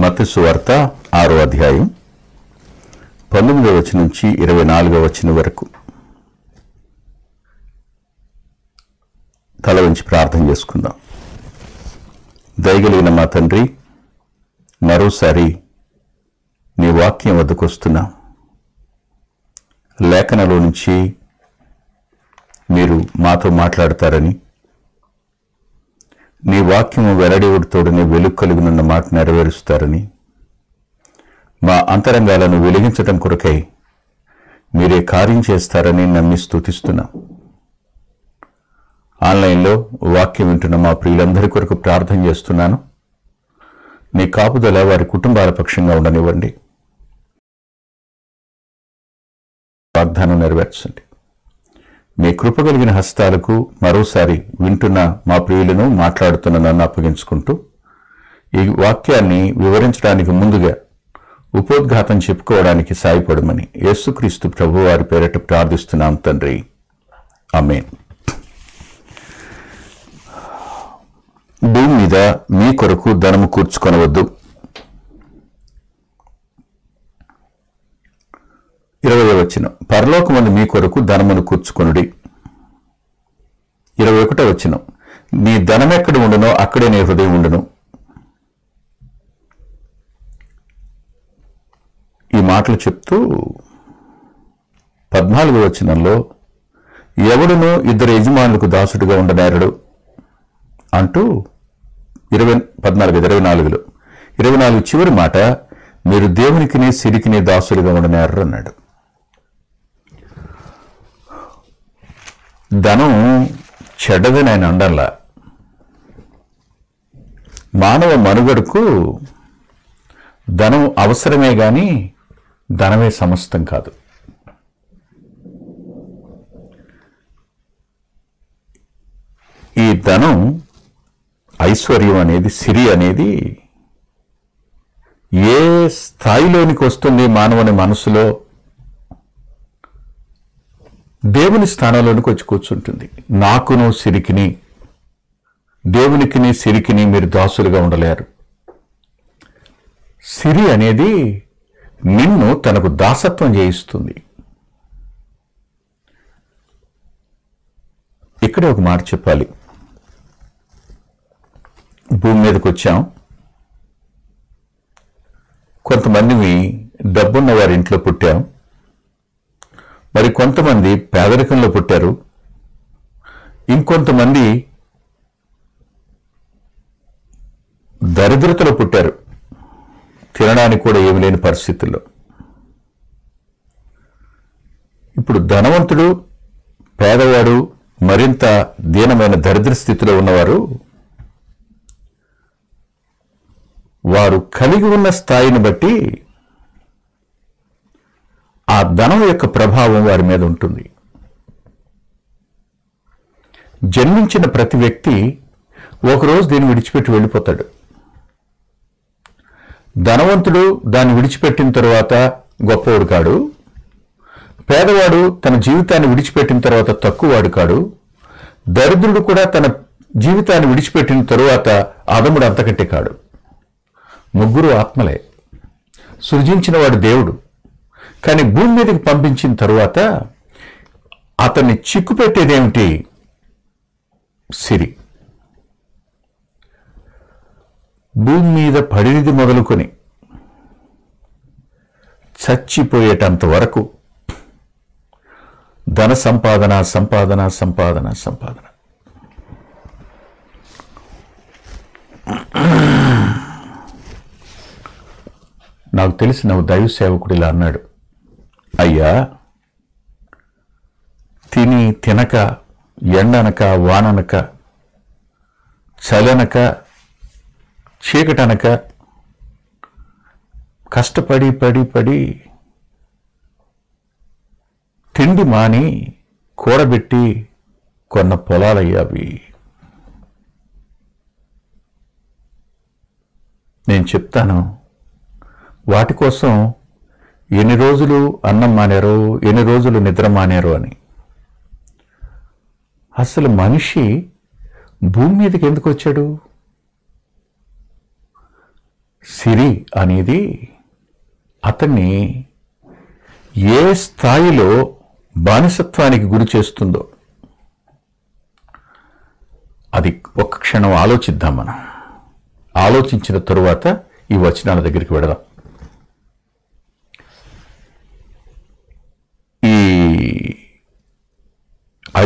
మత్తయి సువార్త 6వ అధ్యాయం 19వ వచనం నుంచి 24వ వచనం వరకు తల వంచి ప్రార్థన చేసుకుందాం. దయగలిగిన మా తండ్రి, మరోసారి నీ వాక్యం వద్దకు వస్తున్నా. లేఖనలో నుంచి మీరు మాతో మాట్లాడతారని, నీ వాక్యము వెల్లడివుడితోడనే వెలుగు కలిగినున్న మాట నెరవేరుస్తారని, మా అంతరంగాలను వెలిగించటం కొరకై మీరే కార్యం చేస్తారని నమ్మి స్తుతిస్తున్నా. ఆన్లైన్లో వాక్యం వింటున్న మా ప్రియులందరి కొరకు ప్రార్థన చేస్తున్నాను. నీ కాపుదల వారి కుటుంబాల పక్షంగా ఉండనివ్వండి. వాగ్దానం నెరవేర్చండి. మీ కృప కలిగిన హస్తాలకు మరోసారి వింటున్న మా ప్రియులను మాట్లాడుతున్న నన్ను అప్పగించుకుంటూ, ఈ వాక్యాన్ని వివరించడానికి ముందుగా ఉపోద్ఘాతం చెప్పుకోవడానికి సాయపడమని యేసుక్రీస్తు ప్రభు వారి పేరట ప్రార్థిస్తున్నాం తండ్రి, ఆమేన్. భూమి మీద మీ కొరకు ధనము కూర్చుకొనవద్దు. 20వ వచనం, పరలోకమందు మీ కొరకు ధనమును కూర్చుకొనుడి. 21వ వచనం, నీ ధనమెక్కడ ఉండునో అక్కడే నీ హృదయం ఉండును. ఈ మాటలు చెప్తూ 14వ వచనంలో, ఎవడునో ఇద్దరు యజమానులకు దాసుడిగా ఉండనేరడు అంటూ 24లో 24 చివరి మాట, మీరు దేవునికిని సిరికిని దాసులుగా ఉండనేరరు అన్నాడు. ధనం చెడ్డదని ఆయన అండల్లా. మానవ మనుగడకు ధనం అవసరమే గాని ధనమే సమస్తం కాదు. ఈ ధనం, ఐశ్వర్యం అనేది, సిరి అనేది ఏ స్థాయిలోనికి వస్తుంది మానవుని మనసులో, దేవుని స్థానంలోనికి వచ్చి కూర్చుంటుంది. నాకును సిరికిని, దేవునికిని సిరికిని మీరు దాసులుగా ఉండలేరు. సిరి అనేది నిన్ను తనకు దాసత్వం చేయిస్తుంది. ఇక్కడే ఒక మాట చెప్పాలి. భూమి మీదకి వచ్చాం. కొంతమందిని డబ్బున్న వారి ఇంట్లో పుట్టాం, మరి కొంతమంది పేదరికంలో పుట్టారు, ఇంకొంతమంది దరిద్రతలో పుట్టారు, తినడానికి కూడా ఏమి లేని పరిస్థితుల్లో. ఇప్పుడు ధనవంతుడు, పేదవాడు, మరింత దీనమైన దరిద్ర స్థితిలో ఉన్నవారు, వారు కలిగి ఉన్న స్థాయిని బట్టి ఆ ధనం యొక్క ప్రభావం వారి మీద ఉంటుంది. జన్మించిన ప్రతి వ్యక్తి ఒకరోజు దీన్ని విడిచిపెట్టి వెళ్ళిపోతాడు. ధనవంతుడు దాన్ని విడిచిపెట్టిన తరువాత గొప్పవాడు కాడు, పేదవాడు తన జీవితాన్ని విడిచిపెట్టిన తర్వాత తక్కువవాడు కాడు, దరిద్రుడు కూడా తన జీవితాన్ని విడిచిపెట్టిన తరువాత అధముడు అంతకంటే కాడు. ముగ్గురు ఆత్మలే. సృజించినవాడు దేవుడు, కానీ భూమి మీదకి పంపించిన తరువాత అతన్ని చిక్కుపెట్టేదేమిటి? సిరి. భూమి మీద పడినది మొదలుకొని చచ్చిపోయేటంత వరకు ధన సంపాదన, సంపాదన, సంపాదన, సంపాదన. నాకు తెలిసిన దైవ సేవకుడు ఇలా అన్నాడు, అయ్యా, తిని తినక, ఎండనక, వాననక, చలనక, చీకటనక, కష్టపడి పడి పడి తిండి మాని కూడబెట్టి కొన్న పొలాలయ్యావి. నేను చెప్తాను, వాటి కోసం ఎన్ని రోజులు అన్నం మానేరో, ఎన్ని రోజులు నిద్ర మానేరో అని. అసలు మనిషి భూమి మీదకి ఎందుకు వచ్చాడు? సిరి అనేది అతన్ని ఏ స్థాయిలో బానిసత్వానికి గురి చేస్తుందో అది ఒక్క క్షణం ఆలోచిద్దాం. మనం ఆలోచించిన తరువాత ఈ వచనాల దగ్గరికి వెడదాం. ఈ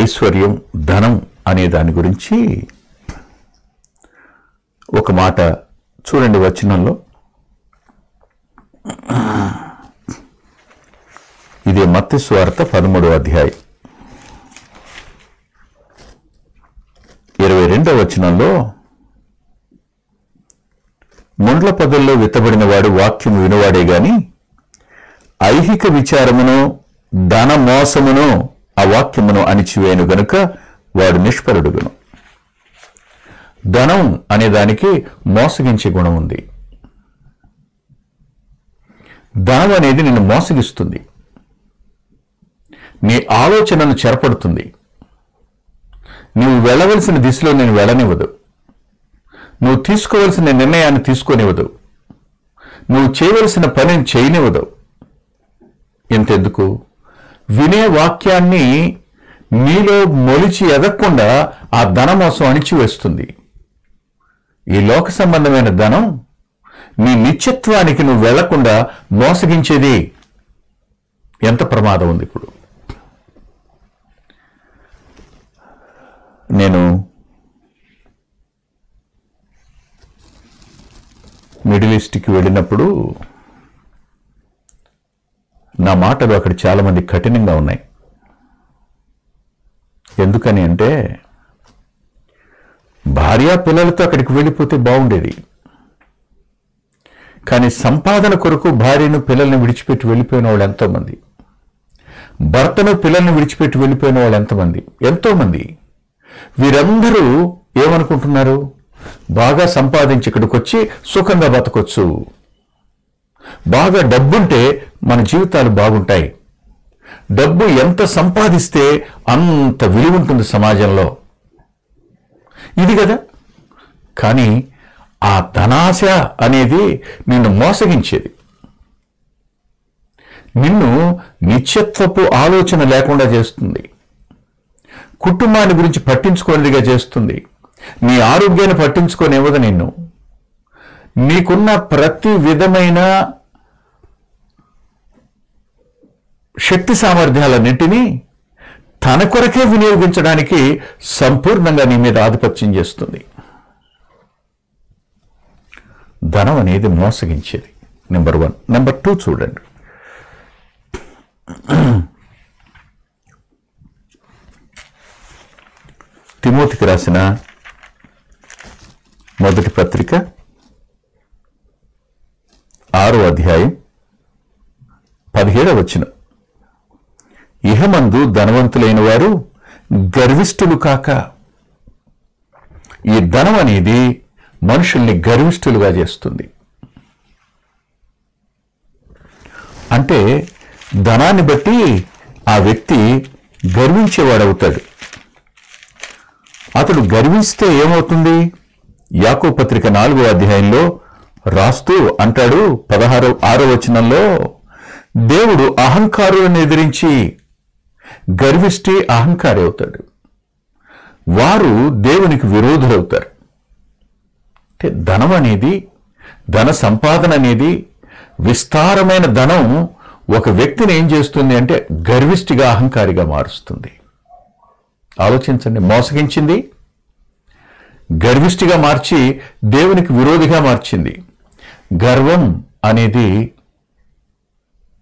ఐశ్వర్యం, ధనం అనే దాని గురించి ఒక మాట చూడండి వచనంలో. ఇదే మత్తయి సువార్త 13వ అధ్యాయం 22వ వచనంలో, ముండ్ల పొదల్లో విత్తబడిన వాడు వాక్యము వినువాడే గాని ఐహిక విచారమును ధన మోసమును ఆ వాక్యమును అణిచివేయను గనుక వాడు నిష్ఫలుడుగును. ధనం అనే దానికి మోసగించే గుణం ఉంది. ధనం అనేది నిన్ను మోసగిస్తుంది, నీ ఆలోచనను చెరపడుతుంది, నువ్వు వెళ్ళవలసిన దిశలో నేను వెళ్ళనివ్వదు, నువ్వు తీసుకోవలసిన నిర్ణయాన్ని తీసుకోనివ్వదు, నువ్వు చేయవలసిన పనిని చేయనివ్వదు. ఎంతెందుకు, వినే వాక్యాన్ని నీలో మొలిచి ఎదగకుండా ఆ ధనమోసం అణిచివేస్తుంది. ఈ లోక సంబంధమైన ధనం నీ నిత్యత్వానికి నువ్వు వెళ్లకుండా మోసగించేది. ఎంత ప్రమాదం ఉంది. ఇప్పుడు నేను మిడిల్ ఈస్ట్కి వెళ్ళినప్పుడు నా మాటలు అక్కడ చాలామంది కఠినంగా ఉన్నాయి. ఎందుకని అంటే, భార్య పిల్లలతో అక్కడికి వెళ్ళిపోతే బాగుండేది, కానీ సంపాదన కొరకు భార్యను పిల్లల్ని విడిచిపెట్టి వెళ్ళిపోయిన వాళ్ళు ఎంతోమంది, భర్తను పిల్లల్ని విడిచిపెట్టి వెళ్ళిపోయిన వాళ్ళు ఎంతోమంది. వీరందరూ ఏమనుకుంటున్నారు, బాగా సంపాదించి ఇక్కడికి వచ్చి సుఖంగా బతకొచ్చు, బాగా డబ్బుంటే మన జీవితాలు బాగుంటాయి, డబ్బు ఎంత సంపాదిస్తే అంత విలువ ఉంటుంది సమాజంలో, ఇది కదా. కానీ ఆ ధనాశ అనేది నిన్ను మోసగించేది, నిన్ను నిత్యత్వపు ఆలోచన లేకుండా చేస్తుంది, కుటుంబాన్ని గురించి పట్టించుకోనిదిగా చేస్తుంది, నీ ఆరోగ్యాన్ని పట్టించుకోనివ్వదు నిన్ను. నీకున్న ప్రతి విధమైన శక్తి సామర్థ్యాలన్నింటినీ తన కొరకే వినియోగించడానికి సంపూర్ణంగా నీ మీద ఆధిపత్యం చేస్తుంది. ధనం అనేది మోసగించేది. నెంబర్ 1. నెంబర్ 2 చూడండి. తిమోతికి రాసిన మొదటి పత్రిక 6వ అధ్యాయం 17వ వచనం, ఇహమందు ధనవంతులైన వారు గర్విష్ఠులు కాక. ఈ ధనం అనేది మనుషుల్ని గర్విష్ఠులుగా చేస్తుంది. అంటే ధనాన్ని బట్టి ఆ వ్యక్తి గర్వించేవాడవుతాడు. అతడు గర్విస్తే ఏమవుతుంది? యాకోబు పత్రిక 4వ అధ్యాయంలో రాస్తూ అంటాడు 6వ వచనంలో, దేవుడు అహంకారులను ఎదిరించి, గర్విష్ఠి అహంకారి అవుతాడు, వారు దేవునికి విరోధులవుతారు. అంటే ధనం అనేది, ధన సంపాదన అనేది, విస్తారమైన ధనం ఒక వ్యక్తిని ఏం చేస్తుంది అంటే గర్విష్ఠిగా అహంకారిగా మారుస్తుంది. ఆలోచించండి, మోసగించింది, గర్విష్ఠిగా మార్చి దేవునికి విరోధిగా మార్చింది. గర్వం అనేది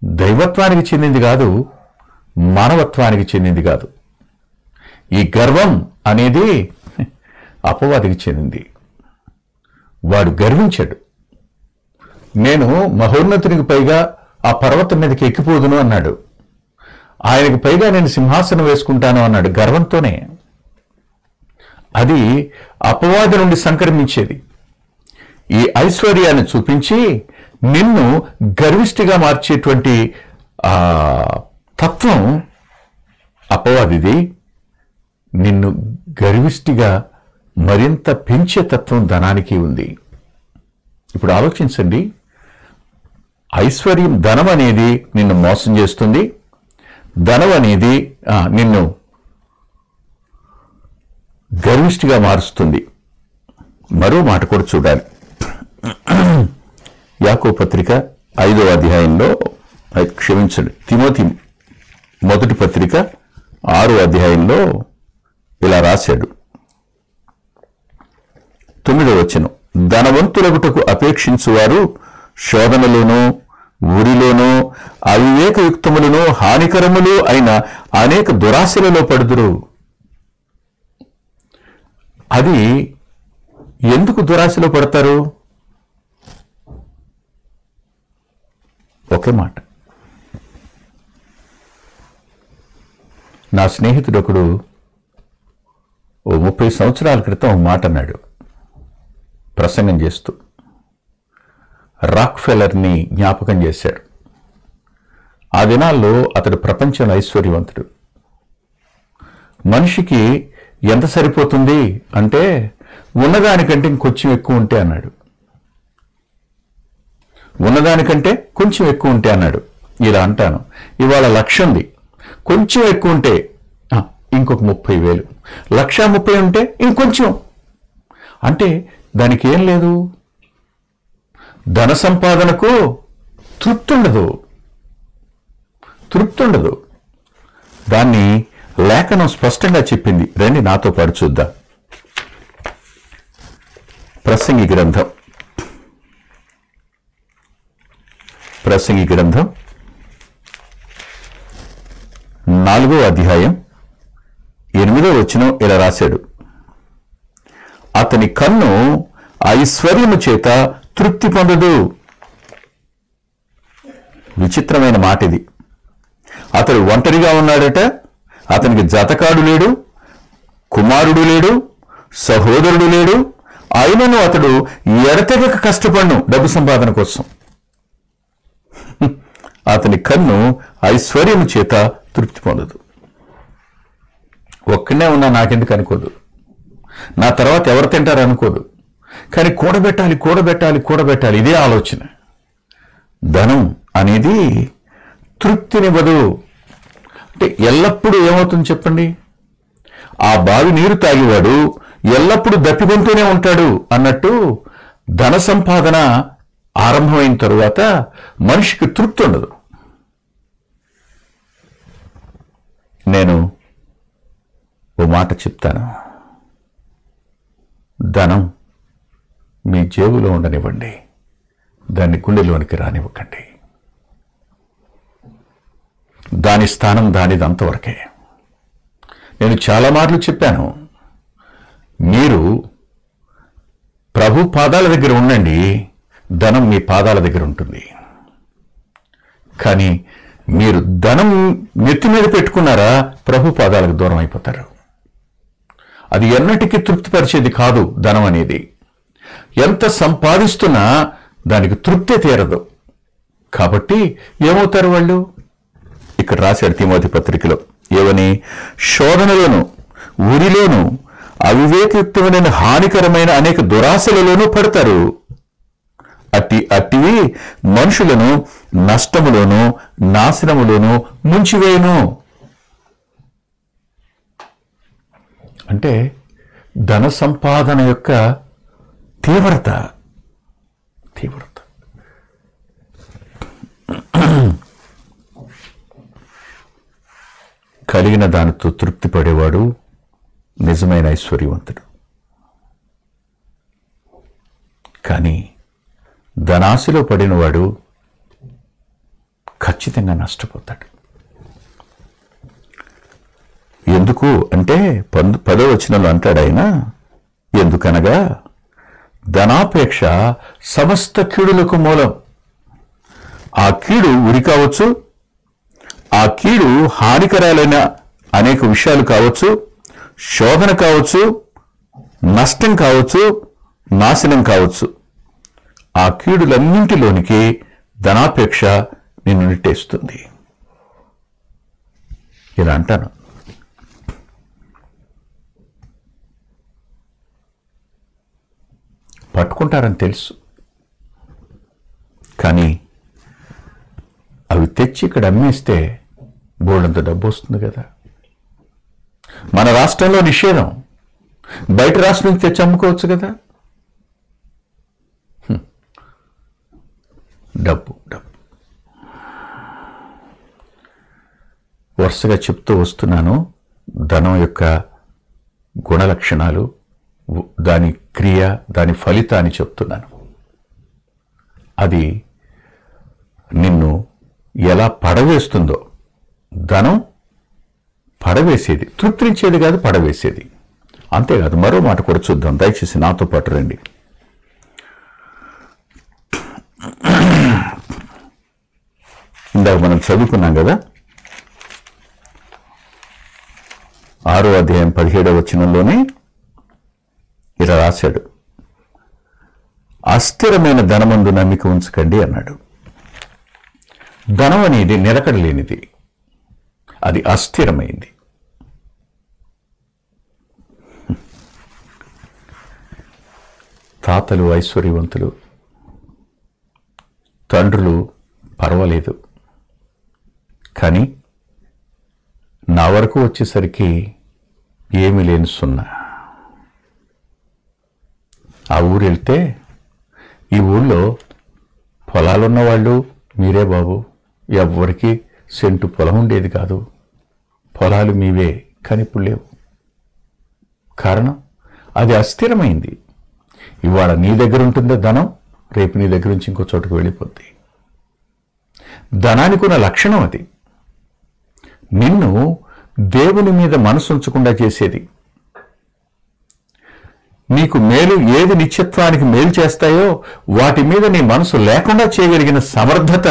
దైవత్వానికి చెందింది కాదు, మానవత్వానికి చెందింది కాదు. ఈ గర్వం అనేది అపవాదికి చెందింది. వాడు గర్వించాడు, నేను మహోన్నతునికి పైగా ఆ పర్వతం మీదకి ఎక్కిపోదును అన్నాడు, ఆయనకు పైగా నేను సింహాసనం వేసుకుంటాను అన్నాడు. గర్వంతోనే. అది అపవాది నుండి సంక్రమించేది. ఈ ఐశ్వర్యాన్ని చూపించి నిన్ను గర్విష్ఠిగా మార్చేటువంటి తత్వం అపవాదిది. నిన్ను గర్విష్ఠిగా మరింత పెంచే తత్వం ధనానికి ఉంది. ఇప్పుడు ఆలోచించండి, ఐశ్వర్యం, ధనం అనేది నిన్ను మోసం చేస్తుంది. ధనం అనేది నిన్ను గర్విష్ఠిగా మారుస్తుంది. మరో మాట కూడా చూడాలి. యాకోబు పత్రిక 5వ అధ్యాయంలో, క్షమించండి, తిమోతి మొదటి పత్రిక 6వ అధ్యాయంలో ఇలా రాశాడు. 9వ వచనం, ధనవంతులగుటకు అపేక్షించువారు శోధనలోనూ ఊరిలోనూ అవివేకయుక్తములను హానికరములు అయిన అనేక దురాశలలో పడుదురు. అది ఎందుకు దురాశలో పడతారు? ఒకే మాట. నా స్నేహితుడు ఒకడు 30 సంవత్సరాల క్రితం ఒక మాట అన్నాడు ప్రసంగం చేస్తూ. రాక్ఫెల్లర్ని జ్ఞాపకం చేశాడు. ఆ దినాల్లో అతడు ప్రపంచంలో ఐశ్వర్యవంతుడు. మనిషికి ఎంత సరిపోతుంది అంటే ఉన్నదానికంటే ఇంకొంచెం ఎక్కువ ఉంటే అన్నాడు. ఉన్నదానికంటే కొంచెం ఎక్కువ ఉంటే అన్నాడు. ఇలా అంటాను, ఇవాళ 1,00,000 ఉంది, కొంచెం ఎక్కువ ఉంటే ఇంకొక 30,000, 1,30,000 ఉంటే ఇంకొంచెం. అంటే దానికి ఏం లేదు, ధన సంపాదనకు తృప్తి ఉండదు. దాన్ని లేఖనం స్పష్టంగా చెప్పింది. రండి నాతో పాటు చూద్దాం. ప్రసంగి గ్రంథం 4వ అధ్యాయం 8వ వచనం ఇలా రాశాడు. అతని కన్ను ఐశ్వర్యము చేత తృప్తి పొందదు. విచిత్రమైన మాట ఇది. అతడు ఒంటరిగా ఉన్నాడట. అతనికి జతకాడు లేడు, కుమారుడు లేడు, సహోదరుడు లేడు. అయినను అతడు ఎడతెగక కష్టపడ్ను డబ్బు సంపాదన కోసం. అతని కన్ను ఐశ్వర్యము చేత తృప్తి పొందదు. ఒక్కనే ఉన్నా నాకెందుకు అనుకోదు, నా తర్వాత ఎవరు తింటారు అనుకోదు. కానీ కూడబెట్టాలి, ఇదే ఆలోచన. ధనం అనేది తృప్తినివ్వదు. అంటే ఎల్లప్పుడూ ఏమవుతుంది చెప్పండి, ఆ బావి నీరు తాగేవాడు ఎల్లప్పుడూ దప్పికొంటూనే ఉంటాడు అన్నట్టు ధన సంపాదన ఆరంభమైన తరువాత మనిషికి తృప్తి ఉండదు. నేను ఓ మాట చెప్తాను, ధనం మీ జేబులో ఉండనివ్వండి, దాన్ని గుండెలోనికి రానివ్వకండి. దాని స్థానం దానిది, అంతవరకే. నేను చాలా మార్లు చెప్పాను, మీరు ప్రభు పాదాల దగ్గర ఉండండి, ధనం మీ పాదాల దగ్గర ఉంటుంది. కానీ మీరు ధనం నెత్తి మీద పెట్టుకున్నారా, ప్రభు పాదాలకు దూరం అయిపోతారు. అది ఎన్నటికీ తృప్తిపరిచేది కాదు. ధనం అనేది ఎంత సంపాదిస్తున్నా దానికి తృప్తే తీరదు. కాబట్టి ఏమవుతారు వాళ్ళు? ఇక్కడ రాశాడు తిమోతి పత్రికలో ఏవని, శోధనలోను ఊరిలోను అవివేకయుక్తమైన హానికరమైన అనేక దురాశలలోనూ పడతారు. అట్టివి మనుషులను నష్టములోను నాశనములోను ముంచివేయును. అంటే ధన సంపాదన యొక్క తీవ్రత కలిగిన దానితో తృప్తి పడేవాడు నిజమైన ఐశ్వర్యవంతుడు. కానీ ధనాశలో పడినవాడు ఖచ్చితంగా నష్టపోతాడు. ఎందుకు అంటే 10వ వచనంలో అంటాడు ఆయన, ఎందుకనగా ధనాపేక్ష సమస్త కీడులకు మూలం. ఆ కీడు ఉరి కావచ్చు, ఆ కీడు హానికరాలైన అనేక విషయాలు కావచ్చు, శోధన కావచ్చు, నష్టం కావచ్చు, నాశనం కావచ్చు. ఆ కీడులన్నింటిలోనికి ధనాపేక్ష నిన్ను నెట్టేస్తుంది. ఇలా అంటాను, పట్టుకుంటారని తెలుసు, కానీ అవి తెచ్చి ఇక్కడ అమ్మేస్తే బోల్డంత డబ్బు వస్తుంది కదా. మన రాష్ట్రంలో నిషేధం, బయట రాష్ట్రం నుంచి తెచ్చి అమ్ముకోవచ్చు కదా. డబ్బు డబ్బు వరుసగా చెప్తూ వస్తున్నాను. ధనం యొక్క గుణలక్షణాలు, దాని క్రియ, దాని ఫలితాన్ని చెప్తున్నాను. అది నిన్ను ఎలా పడవేస్తుందో. ధనం పడవేసేది, తృప్తినిచ్చేది కాదు, పడవేసేది. అంతేకాదు, మరో మాట కూడా చూద్దాం. దయచేసి నాతో పాటు రండి. ఇందాక మనం చదువుకున్నాం కదా, 6వ అధ్యాయం 17వ వచనంలోనే ఇలా రాశాడు, అస్థిరమైన ధనమందు నమ్మిక ఉంచకండి అన్నాడు. ధనం అనేది నిలకడలేనిది, అది అస్థిరమైంది. తాతలు ఐశ్వర్యవంతులు, తండ్రులు పర్వాలేదు, కానీ నా వరకు వచ్చేసరికి ఏమీ లేని సున్నా. ఆ ఊరు వెళ్తే, ఈ ఊళ్ళో పొలాలున్న వాళ్ళు మీరే బాబు, ఎవ్వరికి సెంటు పొలం ఉండేది కాదు, పొలాలు మీవే, కానీ ఇప్పుడు లేవు. కారణం అది అస్థిరమైంది. ఇవాళ నీ దగ్గర ఉంటుందో ధనం, రేపు నీ దగ్గర నుంచి ఇంకో చోటుకు వెళ్ళిపోద్ది. ధనానికి ఉన్న లక్షణం అది, నిన్ను దేవుని మీద మనసు ఉంచకుండా చేసేది. నీకు మేలు ఏది నిత్యత్వానికి మేలు చేస్తాయో వాటి మీద నీ మనసు లేకుండా చేయగలిగిన సమర్థత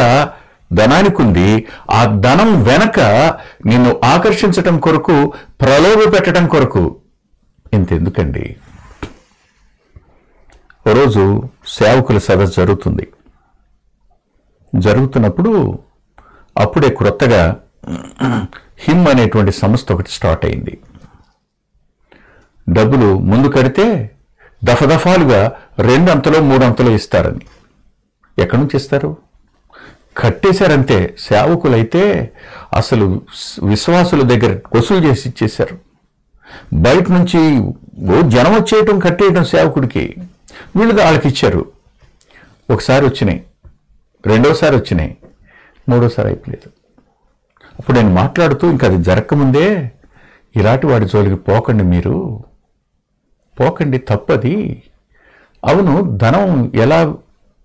ధనానికి ఉంది. ఆ ధనం వెనక నిన్ను ఆకర్షించటం కొరకు, ప్రలోభ పెట్టడం కొరకు. ఇంతెందుకండి, ఓ రోజు సేవకుల సదస్సు జరుగుతున్నప్పుడు అప్పుడే క్రొత్తగా హిమ్ అనేటువంటి సంస్థ ఒకటి స్టార్ట్ అయింది. డబ్బులు ముందు కడితే దఫదఫాలుగా 2 అంతలో 3 అంతలో ఇస్తారని. ఎక్కడి నుంచి ఇస్తారు? కట్టేశారంతే. సేవకులైతే అసలు విశ్వాసుల దగ్గర వసూలు చేసి ఇచ్చేశారు. బయట నుంచి జనం వచ్చేయటం, కట్టేయటం సేవకుడికి. వీళ్ళు వాళ్ళకి ఇచ్చారు. ఒకసారి వచ్చినాయి, రెండోసారి వచ్చినాయి, మూడోసారి అయిపోలేదు. అప్పుడు నేను మాట్లాడుతూ, ఇంకా అది జరగకముందే, ఇలాంటి వాడి జోలికి పోకండి, మీరు పోకండి, తప్పది. అవును, ధనం ఎలా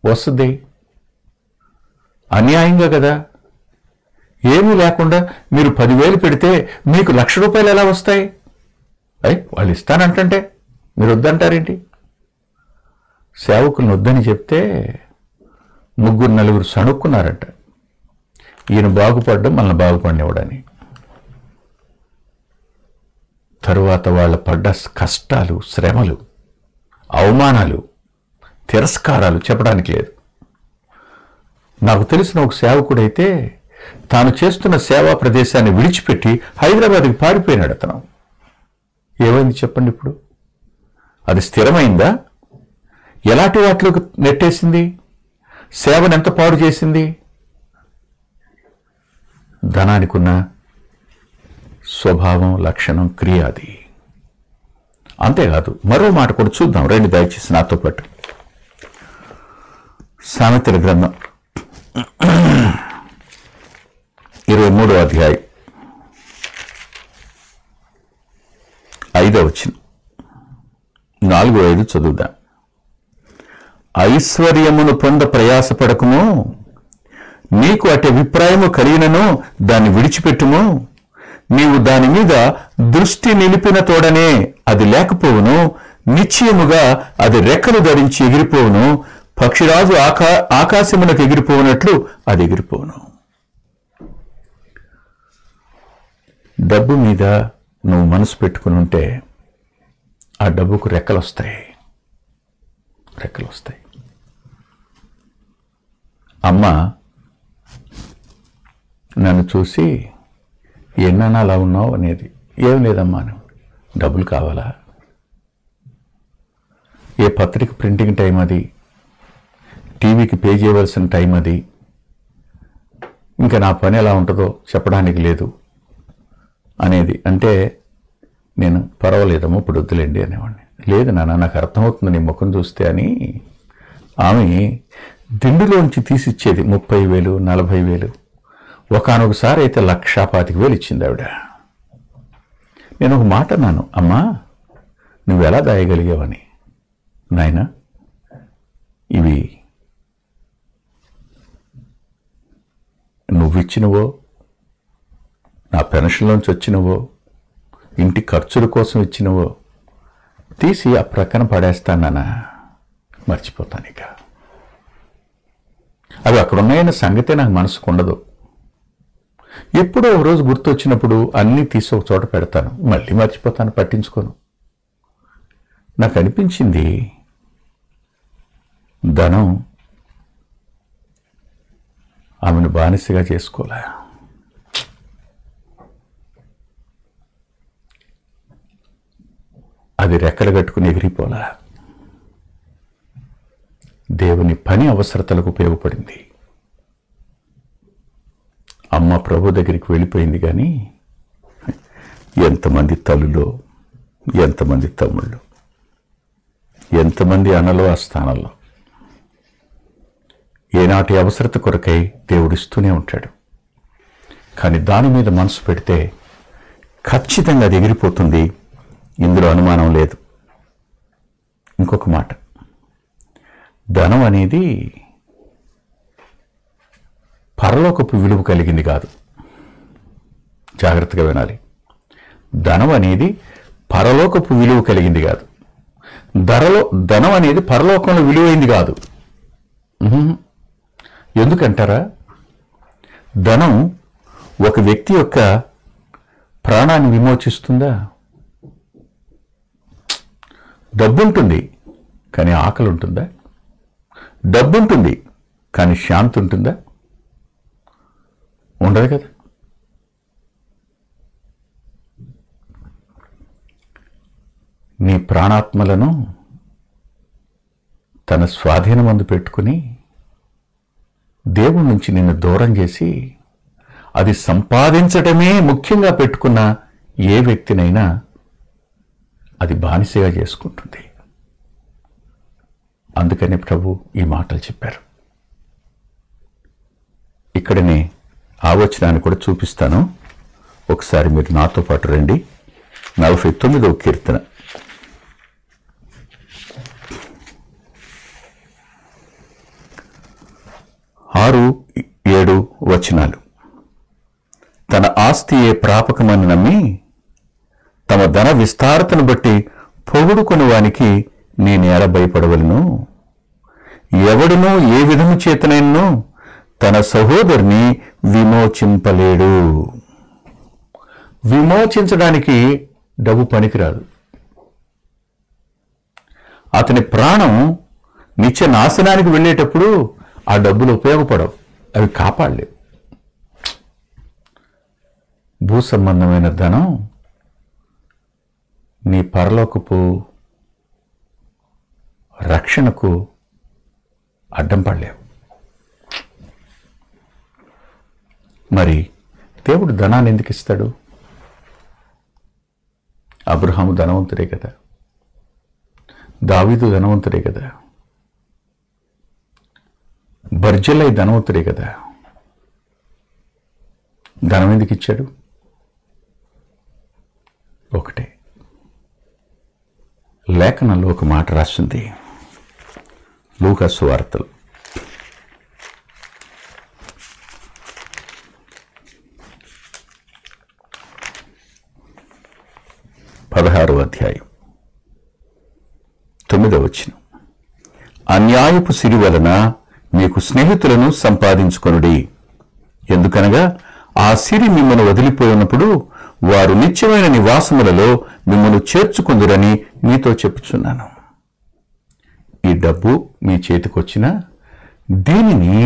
వస్తుంది? అన్యాయంగా కదా. ఏమీ లేకుండా మీరు 10,000 పెడితే మీకు ₹1,00,000 ఎలా వస్తాయి? వాళ్ళు ఇస్తానంటే మీరు వద్దంటారేంటి? సేవకులను వద్దని చెప్తే 3-4 సణుక్కున్నారట. ఈయన బాగుపడ్డం మనల్ని బాగుపడినివ్వడని. తరువాత వాళ్ళ పడ్డ కష్టాలు, శ్రమలు, అవమానాలు, తిరస్కారాలు చెప్పడానికి లేదు. నాకు తెలిసిన ఒక సేవకుడైతే తాను చేస్తున్న సేవా ప్రదేశాన్ని విడిచిపెట్టి హైదరాబాద్కి పారిపోయినాడు అతను. ఏమైంది చెప్పండి ఇప్పుడు? అది స్థిరమైందా? ఎలాంటి వాటిలోకి నెట్టేసింది? సేవను ఎంత పాడు చేసింది? ధనానికి ఉన్న స్వభావం, లక్షణం, క్రియ అది. అంతేకాదు, మరో మాట కూడా చూద్దాం రండి, దయచేసి నాతో పాటు. సామెతల గ్రంథం 23వ అధ్యాయం 5వ వచనం, 4-5 చదువుదాం. ఐశ్వర్యమును పొంద ప్రయాసపడకుము, నీకు అటు అభిప్రాయము కలిగినను దాన్ని విడిచిపెట్టుము. నీవు దాని మీద దృష్టి నిలిపిన తోడనే అది లేకపోవును, నిశ్చయముగా అది రెక్కలు ధరించి ఎగిరిపోవును, పక్షిరాజు ఆకాశమునకు ఎగిరిపోవునట్లు అది ఎగిరిపోవును. డబ్బు మీద నువ్వు మనసు పెట్టుకుని ఉంటే ఆ డబ్బుకు రెక్కలు వస్తాయి. అమ్మ నన్ను చూసి, ఎన్నైనా అలా ఉన్నావు అనేది. ఏం లేదమ్మా, డబ్బులు కావాలా? ఏ పత్రిక ప్రింటింగ్ టైం అది, టీవీకి పే చేయవలసిన టైం అది, ఇంకా నా పని ఎలా ఉంటుందో చెప్పడానికి లేదు అనేది. అంటే నేను పర్వాలేదమ్మా ఇప్పుడు వద్దులేండి అనేవాడిని. లేదు నాన్న, నాకు అర్థమవుతుంది నీ ముఖం చూస్తే అని ఆమె దిండులోంచి తీసిచ్చేది 30,000, 40,000. ఒకనొకసారి అయితే 1,25,000 ఇచ్చింది ఆవిడ. నేను ఒక మాట అన్నాను, అమ్మా నువ్వు ఎలా దాయగలిగావని. నాయనా, ఇవి నువ్విచ్చినవో, నా పెన్షన్లోంచి వచ్చినవో, ఇంటి ఖర్చుల కోసం ఇచ్చినవో తీసి ఆ ప్రక్కన పడేస్తానన్నా, మర్చిపోతాను. ఇక అవి అక్కడ ఉన్నాయన్న సంగతే నాకు మనసుకు ఉండదు. ఎప్పుడో ఒక రోజు గుర్తొచ్చినప్పుడు అన్నీ తీసి ఒక చోట పెడతాను, మళ్ళీ మర్చిపోతాను, పట్టించుకోను. నాకు అనిపించింది ధనం ఆమెను బానిసగా చేసుకోలే. అది రెక్కలు కట్టుకుని ఎగిరిపోలా. దేవుని పని అవసరతలకు ఉపయోగపడింది. అమ్మ ప్రభు దగ్గరికి వెళ్ళిపోయింది, కానీ ఎంతమంది తల్లులో, ఎంతమంది తమ్ముళ్ళు, ఎంతమంది అన్నలో ఆ స్థానంలో. ఏనాటి అవసరత కొరకై దేవుడిస్తూనే ఉంటాడు. కానీ దాని మీద మనసు పెడితే ఖచ్చితంగా అది ఎగిరిపోతుంది, ఇందులో అనుమానం లేదు. ఇంకొక మాట, ధనం అనేది పరలోకపు విలువ కలిగింది కాదు. జాగ్రత్తగా వినాలి. ధనం అనేది పరలోకపు విలువ కలిగింది కాదు. ధనం అనేది పరలోకంలో విలువైంది కాదు. ఎందుకంటారా? ధనం ఒక వ్యక్తి యొక్క ప్రాణాన్ని విమోచిస్తుందా? డబ్బుంటుంది కానీ ఆకలి ఉంటుందా? డబ్బుంటుంది కానీ శాంతి ఉంటుందా? ఉండదు కదా. నీ ప్రాణాత్మలను తన స్వాధీనమందు పెట్టుకుని దేవుడి నుంచి నిన్ను దూరం చేసి అది సంపాదించటమే ముఖ్యంగా పెట్టుకున్న ఏ వ్యక్తినైనా అది బానిసగా చేసుకుంటుంది. అందుకని ప్రభు ఈ మాటలు చెప్పారు. ఇక్కడనే ఆవచనాన్ని కూడా చూపిస్తాను, ఒకసారి మీరు నాతో పాటు రండి. 49వ కీర్తన 6-7 వచనాలు. తన ఆస్తియే ప్రాపకమని నమ్మి తమ ధన విస్తారతను బట్టి పొగుడుకొని వానికి నేనేల భయపడవలను. ఎవడునూ ఏ విధము చేతనైనను తన సహోదరుని విమోచింపలేడు. విమోచించడానికి డబ్బు పనికిరాదు. అతని ప్రాణం నిత్య నాశనానికి వెళ్ళేటప్పుడు ఆ డబ్బులు ఉపయోగపడవు, అవి కాపాడలేవు. భూ సంబంధమైన ధనం నీ పరలోకపు రక్షణకు అడ్డం పడలేవు. మరి దేవుడు ధనాన్ని ఎందుకు ఇస్తాడు? అబ్రహాము ధనవంతుడే కదా, దావీదు ధనవంతుడే కదా, బర్జిల్లై ధనవంతుడే కదా. ధనం ఎందుకు ఇచ్చాడు? ఒకటే, లేఖనంలో ఒక మాట రాస్తుంది, లూకా సువార్తలు 16వ అధ్యాయం 9వ వచనం. అన్యాయపు సిరి వలన మీకు స్నేహితులను సంపాదించుకొనుడి. ఎందుకనగా ఆ సిరి మిమ్మల్ని వదిలిపోయినప్పుడు వారు నిత్యమైన నివాసములలో మిమ్మల్ని చేర్చుకుందురని మీతో చెప్పుచున్నాను. ఈ డబ్బు మీ చేతికొచ్చినా దీనిని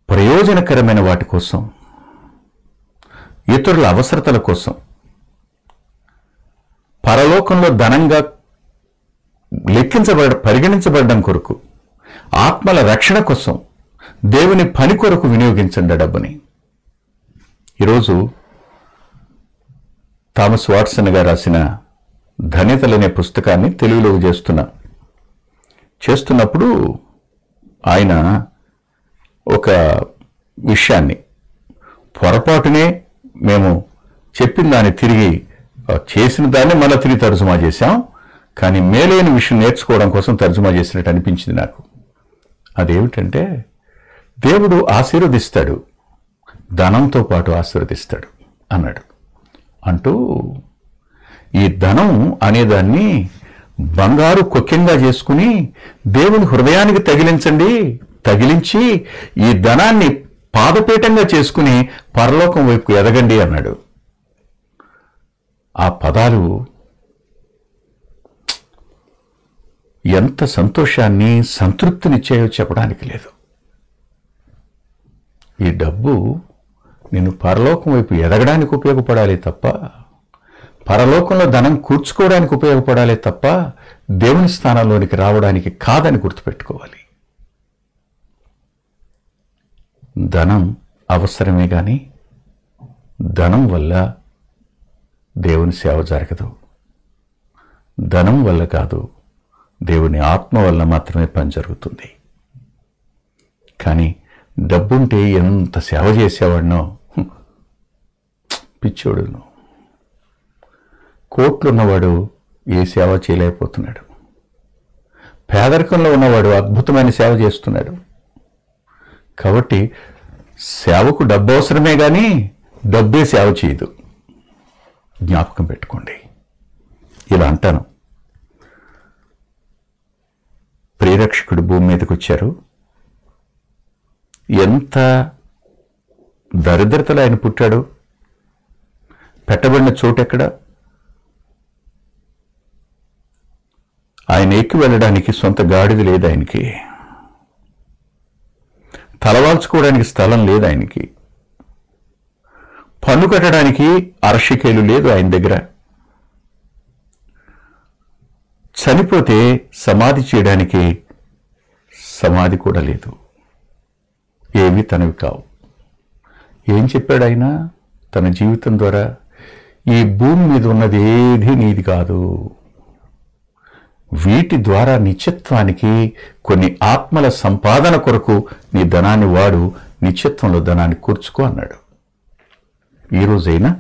ప్రయోజనకరమైన వాటి కోసం, ఇతరుల అవసరతల కోసం, పరలోకంలో ధనంగా పరిగణించబడడం కొరకు, ఆత్మల రక్షణ కోసం దేవుని పని కొరకు వినియోగించండి డబ్బుని. ఈరోజు థామస్ వాట్సన్ గారు రాసిన ధన్యతలనే పుస్తకాన్ని తెలుగులోకి చేస్తున్నప్పుడు ఆయన ఒక విషయాన్ని పొరపాటునే మేము చెప్పిన దాన్ని తిరిగి చేసిన దాన్ని మళ్ళీ తిరిగి తర్జుమా చేశాం, కానీ మేలైన విషయం నేర్చుకోవడం కోసం తర్జుమా చేసినట్టు అనిపించింది నాకు. అదేమిటంటే దేవుడు ఆశీర్వదిస్తాడు, ధనంతో పాటు ఆశీర్వదిస్తాడు అన్నాడు. అంటూ ఈ ధనం అనేదాన్ని బంగారు కొక్కెంగా చేసుకుని దేవుని హృదయానికి తగిలించి ఈ ధనాన్ని పాదపీఠంగా చేసుకుని పరలోకం వైపు ఎదగండి అన్నాడు. ఆ పదాలు ఎంత సంతోషాన్ని సంతృప్తినిచ్చాయో చెప్పడానికి లేదు. ఈ డబ్బు నేను పరలోకం వైపు ఎదగడానికి ఉపయోగపడాలి తప్ప, పరలోకంలో ధనం కూర్చుకోవడానికి ఉపయోగపడాలి తప్ప దేవుని స్థానంలోనికి రావడానికి కాదని గుర్తుపెట్టుకోవాలి. ధనం అవసరమే కానీ ధనం వల్ల దేవుని సేవ జరగదు. ధనం వల్ల కాదు, దేవుని ఆత్మ వల్ల మాత్రమే పని జరుగుతుంది. కానీ డబ్బుంటే ఎంత సేవ చేసేవాడినో, పిచ్చోడును. కోట్లున్నవాడు ఏ సేవ చేయలేకపోతున్నాడు. పేదరికంలో ఉన్నవాడు అద్భుతమైన సేవ చేస్తున్నాడు. కాబట్టి సేవకు డబ్బు అవసరమే కానీ డబ్బే సేవ చేయదు. జ్ఞాపకం పెట్టుకోండి. ఇలా అంటాను, ప్రియరక్షకుడు భూమి మీదకి వచ్చారు. ఎంత దరిద్రతలో ఆయన పుట్టాడు. పెట్టబడిన చోటెక్కడ? ఆయన ఎక్కి వెళ్ళడానికి సొంత గాడిద లేదు ఆయనకి. తలవాల్చుకోవడానికి స్థలం లేదు ఆయనకి. పన్ను కట్టడానికి అరశికేలు లేదు ఆయన దగ్గర. చనిపోతే సమాధి చేయడానికి సమాధి కూడా లేదు. ఏవి తనవి కావు. ఏం చెప్పాడు ఆయన తన జీవితం ద్వారా? ఈ భూమి మీద ఉన్నది ఏది నీది కాదు. వీటి ద్వారా నిత్యత్వానికి కొన్ని ఆత్మల సంపాదన కొరకు నీ ధనాన్ని వాడు, నిత్యత్వంలో ధనాన్ని కూర్చుకో అన్నాడు. ఈరోజైనా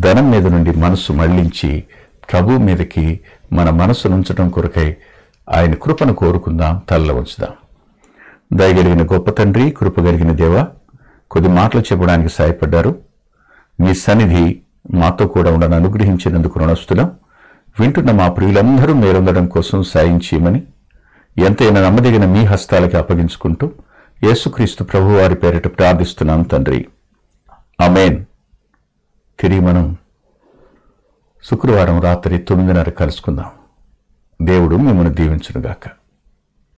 ధనం మీద నుండి మనసు మళ్లించి ప్రభు మీదకి మన మనసు ఉంచడం కొరకై ఆయన కృపను కోరుకుందాం, తల్ల ఉంచుదాం. దయగలిగిన గొప్ప తండ్రి, కృపగలిగిన దేవ, కొద్ది మాటలు చెప్పడానికి సాయపడ్డారు. మీ సన్నిధి మాతో కూడా ఉండని అనుగ్రహించినందుకు రుణస్తులం. వింటున్న మా ప్రియులందరూ మేరొందడం కోసం సాయం చేయమని ఎంతైనా నమ్మదగిన మీ హస్తాలకి అప్పగించుకుంటూ యేసుక్రీస్తు ప్రభు వారి పేరిట ప్రార్థిస్తున్నాం తండ్రి, ఆమేన్. తిరిగి మనం శుక్రవారం రాత్రి 9:30 కలుసుకుందాం. దేవుడు మిమ్మల్ని దీవించునుగాక.